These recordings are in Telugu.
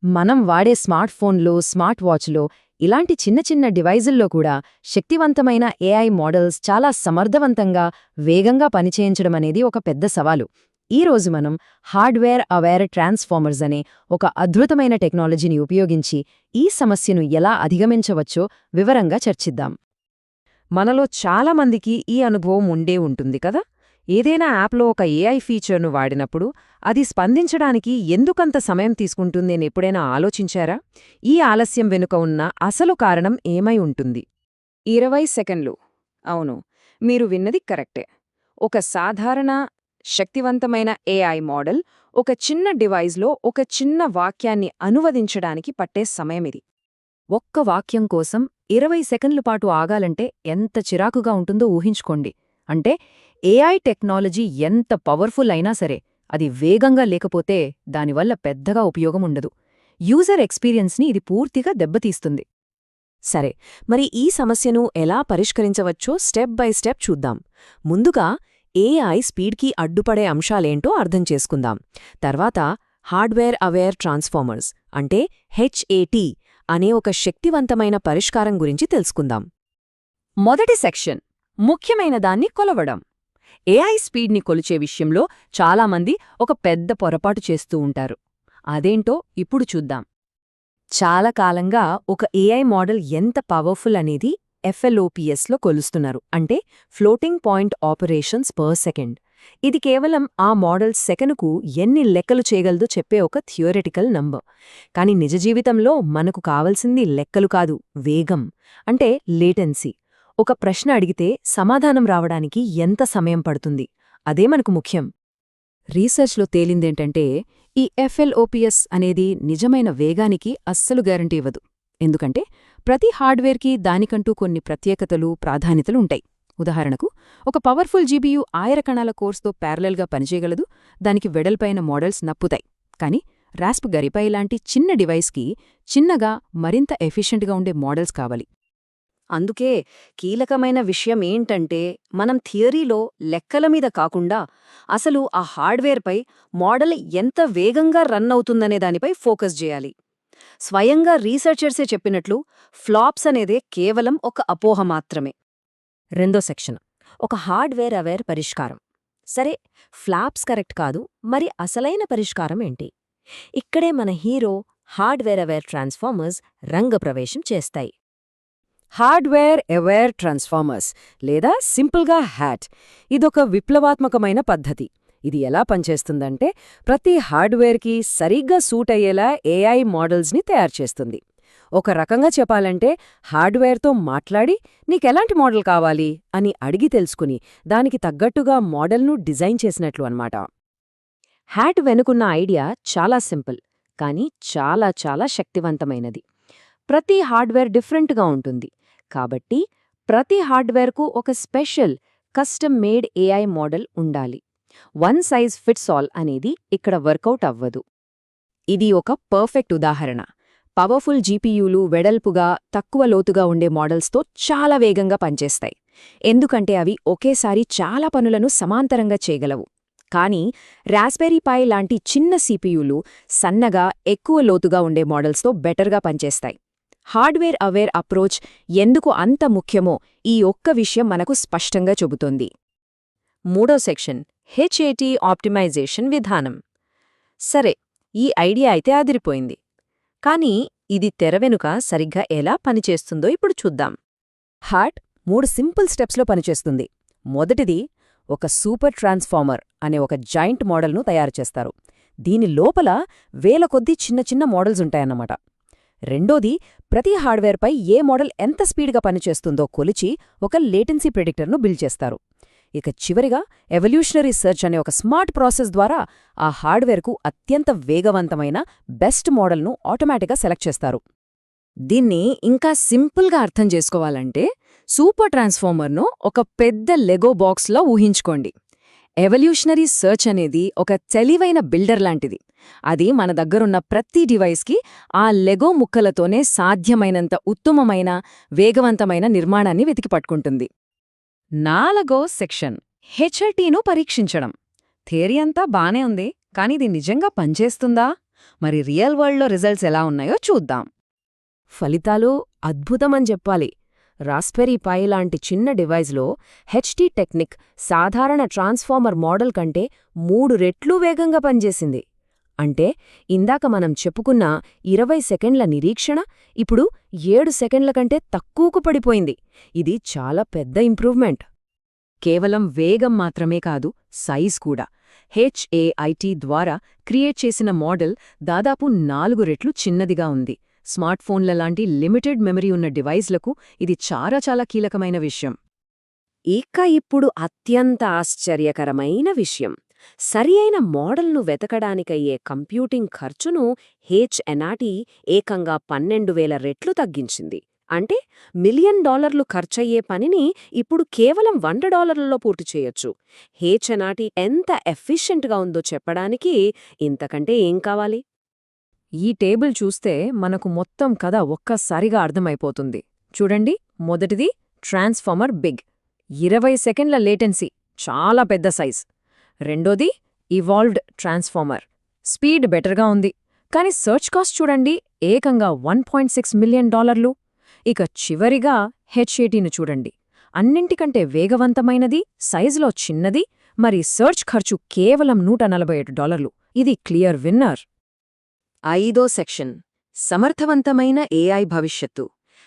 మనం వాడే స్మార్ట్ ఫోన్లో, స్మార్ట్ వాచ్లో ఇలాంటి చిన్న చిన్న డివైజుల్లో కూడా శక్తివంతమైన ఏఐ మోడల్స్ చాలా సమర్థవంతంగా, వేగంగా పనిచేయించడం అనేది ఒక పెద్ద సవాలు. ఈ రోజు మనం హార్డ్వేర్ అవేర్ ట్రాన్స్ఫార్మర్స్ అనే ఒక అద్భుతమైన టెక్నాలజీని ఉపయోగించి ఈ సమస్యను ఎలా అధిగమించవచ్చో వివరంగా చర్చిద్దాం. మనలో చాలామందికి ఈ అనుభవం ఉండే ఉంటుంది కదా. ఏదైనా యాప్లో ఒక ఏఐ ఫీచర్ను వాడినప్పుడు అది స్పందించడానికి ఎందుకంత సమయం తీసుకుంటుందని ఎప్పుడైనా ఆలోచించారా? ఈ ఆలస్యం వెనుక ఉన్న అసలు కారణం ఏమై ఉంటుంది? 20 సెకన్లు. అవును, మీరు విన్నది కరెక్టే. ఒక సాధారణ శక్తివంతమైన ఏఐ మోడల్ ఒక చిన్న డివైజ్లో ఒక చిన్న వాక్యాన్ని అనువదించడానికి పట్టే సమయమిది. ఒక్క వాక్యం కోసం 20 సెకన్ల పాటు ఆగాలంటే ఎంత చిరాకుగా ఉంటుందో ఊహించుకోండి. అంటే ఏఐ టెక్నాలజీ ఎంత పవర్ఫుల్ అయినా సరే అది వేగంగా లేకపోతే దానివల్ల పెద్దగా ఉపయోగం ఉండదు. యూజర్ ఎక్స్పీరియన్స్ని ఇది పూర్తిగా దెబ్బతీస్తుంది. సరే, మరి ఈ సమస్యను ఎలా పరిష్కరించవచ్చో స్టెప్ బై స్టెప్ చూద్దాం. ముందుగా ఏఐ స్పీడ్కి అడ్డుపడే అంశాలేంటో అర్థం చేసుకుందాం. తర్వాత హార్డ్వేర్ అవేర్ ట్రాన్స్ఫార్మర్స్ అంటే హెచ్ఏటి అనే ఒక శక్తివంతమైన పరిష్కారం గురించి తెలుసుకుందాం. మొదటి సెక్షన్ ముఖ్యమైన దాన్ని కొలవడం. ఏఐ స్పీడ్ని కొలిచే విషయంలో చాలామంది ఒక పెద్ద పొరపాటు చేస్తూ ఉంటారు. అదేంటో ఇప్పుడు చూద్దాం. చాలా కాలంగా ఒక ఏఐ మోడల్ ఎంత పవర్ఫుల్ అనేది ఎఫ్ఎల్ఓపిఎస్లో కొలుస్తున్నారు, అంటే floating point operations per second. ఇది కేవలం ఆ మోడల్ సెకనుకు ఎన్ని లెక్కలు చేయగలదో చెప్పే ఒక థియోరెటికల్ నంబర్. కాని నిజ జీవితంలో మనకు కావలసింది లెక్కలు కాదు, వేగం, అంటే లేటెన్సీ. ఒక ప్రశ్న అడిగితే సమాధానం రావడానికి ఎంత సమయం పడుతుంది, అదే మనకు ముఖ్యం. రీసెర్చ్లో తేలిందేంటంటే ఈ ఎఫ్ఎల్ఓపిఎస్ అనేది నిజమైన వేగానికి అస్సలు గ్యారంటీ ఇవ్వదు. ఎందుకంటే ప్రతి హార్డ్వేర్కి దానికంటూ కొన్ని ప్రత్యేకతలు, ప్రాధాన్యతలు ఉంటాయి. ఉదాహరణకు, ఒక పవర్ఫుల్ జీపీయూ 1000 కణాల కోర్స్తో ప్యారలల్గా పనిచేయగలదు, దానికి వెడల్పైన మోడల్స్ నప్పుతాయి. కానీ రాస్ప్బెర్రీ పై లాంటి చిన్న డివైస్కి చిన్నగా, మరింత ఎఫిషియెంట్గా ఉండే మోడల్స్ కావాలి. అందుకే కీలకమైన విషయం ఏంటంటే మనం థియరీలో లెక్కల మీద కాకుండా అసలు ఆ హార్డ్వేర్పై మోడల్ ఎంత వేగంగా రన్ అవుతుందనే దానిపై ఫోకస్ చేయాలి. స్వయంగా రీసెర్చర్సే చెప్పినట్లు ఫ్లాప్స్ అనేదే కేవలం ఒక అపోహ మాత్రమే. రెండో సెక్షన్ ఒక హార్డ్వేర్ అవేర్ పరిష్కారం. సరే, ఫ్లాప్స్ కరెక్ట్ కాదు, మరి అసలైన పరిష్కారం ఏంటి? ఇక్కడే మన హీరో హార్డ్వేర్ అవేర్ ట్రాన్స్ఫార్మర్స్ రంగప్రవేశం చేస్తాయి. హార్డ్వేర్ అవేర్ ట్రాన్స్ఫార్మర్స్ లేదా సింపుల్గా హ్యాట్ ఇదొక విప్లవాత్మకమైన పద్ధతి. ఇది ఎలా పనిచేస్తుందంటే ప్రతి హార్డ్వేర్కి సరిగ్గా సూట్ అయ్యేలా ఏఐ మోడల్స్ని తయారుచేస్తుంది. ఒక రకంగా చెప్పాలంటే హార్డ్వేర్తో మాట్లాడి నీకెలాంటి మోడల్ కావాలి అని అడిగి తెలుసుకుని దానికి తగ్గట్టుగా మోడల్ను డిజైన్ చేసినట్లు అన్నమాట. హ్యాట్ వెనుకున్న ఐడియా చాలా సింపుల్, కానీ చాలా చాలా శక్తివంతమైనది. ప్రతి హార్డ్వేర్ డిఫరెంట్గా ఉంటుంది, కాబట్టి ప్రతి హార్డ్వేర్కు ఒక special custom made AI model ఉండాలి. వన్ సైజ్ ఫిట్స్ ఆల్ అనేది ఇక్కడ వర్కౌట్ అవ్వదు. ఇది ఒక పర్ఫెక్ట్ ఉదాహరణ. పవర్ఫుల్ జీపీయూలు వెడల్పుగా, తక్కువ లోతుగా ఉండే మోడల్స్తో చాలా వేగంగా పనిచేస్తాయి, ఎందుకంటే అవి ఒకేసారి చాలా పనులను సమాంతరంగా చేయగలవు. కానీ రాస్బెర్రీ పై లాంటి చిన్న సిపియూలు సన్నగా, ఎక్కువ లోతుగా ఉండే మోడల్స్తో బెటర్గా పనిచేస్తాయి. హార్డ్వేర్ అవేర్ అప్రోచ్ ఎందుకు అంత ముఖ్యమో ఈ ఒక్క విషయం మనకు స్పష్టంగా చెబుతోంది. మూడో సెక్షన్ హెచ్ఏటి ఆప్టిమైజేషన్ విధానం. సరే, ఈ ఐడియా అయితే అదిరిపోయింది. కానీ ఇది తెరవెనుక సరిగ్గా ఎలా పనిచేస్తుందో ఇప్పుడు చూద్దాం. హార్ట్ 3 సింపుల్ స్టెప్స్లో పనిచేస్తుంది. మొదటిది, ఒక సూపర్ ట్రాన్స్ఫార్మర్ అనే ఒక జాయింట్ మోడల్ను తయారుచేస్తారు. దీని లోపల వేల కొద్దీ చిన్న చిన్న మోడల్స్ ఉంటాయన్నమాట. రెండోది, ప్రతి హార్డ్వేర్పై ఏ మోడల్ ఎంత స్పీడ్గా పనిచేస్తుందో కొలిచి ఒక లేటెన్సీ ప్రెడిక్టర్ను బిల్డ్ చేస్తారు. ఇక చివరిగా ఎవల్యూషనరీ సెర్చ్ అనే ఒక స్మార్ట్ ప్రాసెస్ ద్వారా ఆ హార్డ్వేర్కు అత్యంత వేగవంతమైన బెస్ట్ మోడల్ను ఆటోమేటిక్గా సెలెక్ట్ చేస్తారు. దీన్ని ఇంకా సింపుల్గా అర్థం చేసుకోవాలంటే సూపర్ ట్రాన్స్ఫార్మర్ను ఒక పెద్ద లెగో బాక్స్లా ఊహించుకోండి. ఎవల్యూషనరీ సెర్చ్ అనేది ఒక తెలివైన బిల్డర్ లాంటిది. అది మన దగ్గరున్న ప్రతి డివైస్కి ఆ లెగో ముక్కలతోనే సాధ్యమైనంత ఉత్తమమైన, వేగవంతమైన నిర్మాణాన్ని వెతికి పట్టుకుంటుంది. 4వ సెక్షన్ హెచ్ఐటీను పరీక్షించడం. థియరీ అంతా బానే ఉంది, కానీ ఇది నిజంగా పనిచేస్తుందా మరి రియల్ వరల్డ్లో రిజల్ట్స్ ఎలా ఉన్నాయో చూద్దాం. ఫలితాలు అద్భుతమని చెప్పాలి. రాస్పెరీ పై లాంటి చిన్న డివైజ్లో హెచ్టీ టెక్నిక్ సాధారణ ట్రాన్స్ఫార్మర్ మోడల్ కంటే 3 రెట్లు వేగంగా పనిచేసింది. అంటే ఇందాక మనం చెప్పుకున్న 20 సెకండ్ల నిరీక్షణ ఇప్పుడు 7 సెకండ్ల కంటే తక్కువకు పడిపోయింది. ఇది చాలా పెద్ద ఇంప్రూవ్మెంట్. కేవలం వేగం మాత్రమే కాదు, సైజ్ కూడా. హెచ్ఏఐటి ద్వారా క్రియేట్ చేసిన మోడల్ దాదాపు 4 రెట్లు చిన్నదిగా ఉంది. స్మార్ట్ఫోన్ల లాంటి లిమిటెడ్ మెమరీ ఉన్న డివైజ్లకు ఇది చాలా కీలకమైన విషయం. ఇక ఇప్పుడు అత్యంత ఆశ్చర్యకరమైన విషయం. సరి అయిన మోడల్ను వెతకడానికయ్యే కంప్యూటింగ్ ఖర్చును హెచ్ఎన్ఆర్టీ ఏకంగా 12,000 రెట్లు తగ్గించింది. అంటే $1 మిలియన్ ఖర్చయ్యే పనిని ఇప్పుడు కేవలం $100లో పూర్తి చేయొచ్చు. హెచ్ఎన్ఆర్టీ ఎంత ఎఫిషియెంట్గా ఉందో చెప్పడానికి ఇంతకంటే ఏం కావాలి? ఈ టేబుల్ చూస్తే మనకు మొత్తం కథ ఒక్కసారిగా అర్థమైపోతుంది. చూడండి, మొదటిది ట్రాన్స్ఫార్మర్ బిగ్, 20 సెకండ్ల లేటెన్సీ, చాలా పెద్ద సైజ్. రెండోది ఇవాల్వ్డ్ ట్రాన్స్ఫార్మర్, స్పీడ్ బెటర్గా ఉంది, కానీ సర్చ్ కాస్ట్ చూడండి, ఏకంగా $1.6 మిలియన్. ఇక చివరిగా హెచ్ఏటీను చూడండి, అన్నింటికంటే వేగవంతమైనది, సైజులో చిన్నది, మరి సర్చ్ ఖర్చు కేవలం $147. ఇది క్లియర్ విన్నర్. 5వ సెక్షన్, సమర్థవంతమైన ఏఐ భవిష్యత్తు.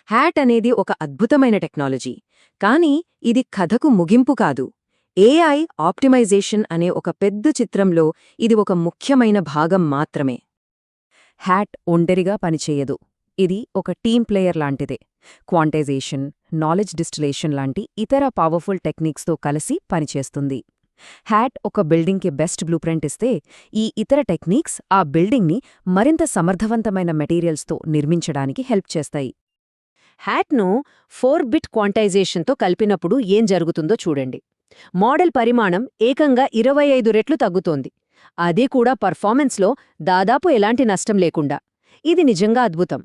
హ్యాట్ అనేది ఒక అద్భుతమైన టెక్నాలజీ, కానీ ఇది కథకు ముగింపు కాదు. ఏఐ ఆప్టిమైజేషన్ అనే ఒక పెద్ద చిత్రంలో ఇది ఒక ముఖ్యమైన భాగం మాత్రమే. హ్యాట్ ఒంటరిగా పనిచేయదు. ఇది ఒక టీమ్ ప్లేయర్ లాంటిదే. క్వాంటైజేషన్, నాలెడ్జ్ డిస్టిలేషన్ లాంటి ఇతర పవర్ఫుల్ టెక్నిక్స్తో కలిసి పనిచేస్తుంది. హ్యాట్ ఒక బిల్డింగ్కి బెస్ట్ బ్లూప్రింట్ ఇస్తే, ఈ ఇతర టెక్నిక్స్ ఆ బిల్డింగ్ని మరింత సమర్థవంతమైన మెటీరియల్స్తో నిర్మించడానికి హెల్ప్ చేస్తాయి. హ్యాట్ను 4-బిట్ క్వాంటైజేషన్తో కలిపినప్పుడు ఏం జరుగుతుందో చూడండి. మోడల్ పరిమాణం ఏకంగా 25 రెట్లు తగ్గుతోంది. అదే కూడా పర్ఫార్మెన్స్లో దాదాపు ఎలాంటి నష్టం లేకుండా. ఇది నిజంగా అద్భుతం.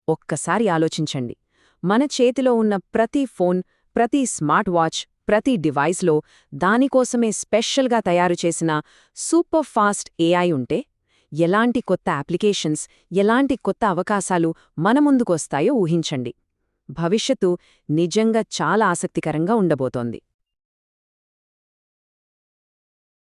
ఒక్కసారి ఆలోచించండి, మన చేతిలో ఉన్న ప్రతి ఫోన్, ప్రతి స్మార్ట్ వాచ్, ప్రతి డివైస్లో దానికోసమే స్పెషల్గా తయారుచేసిన సూపర్ ఫాస్ట్ ఏఐ ఉంటే, ఎలాంటి కొత్త అప్లికేషన్స్, ఎలాంటి కొత్త అవకాశాలు మన ముందుకొస్తాయో ఊహించండి. భవిష్యత్తు నిజంగా చాలా ఆసక్తికరంగా ఉండబోతోంది.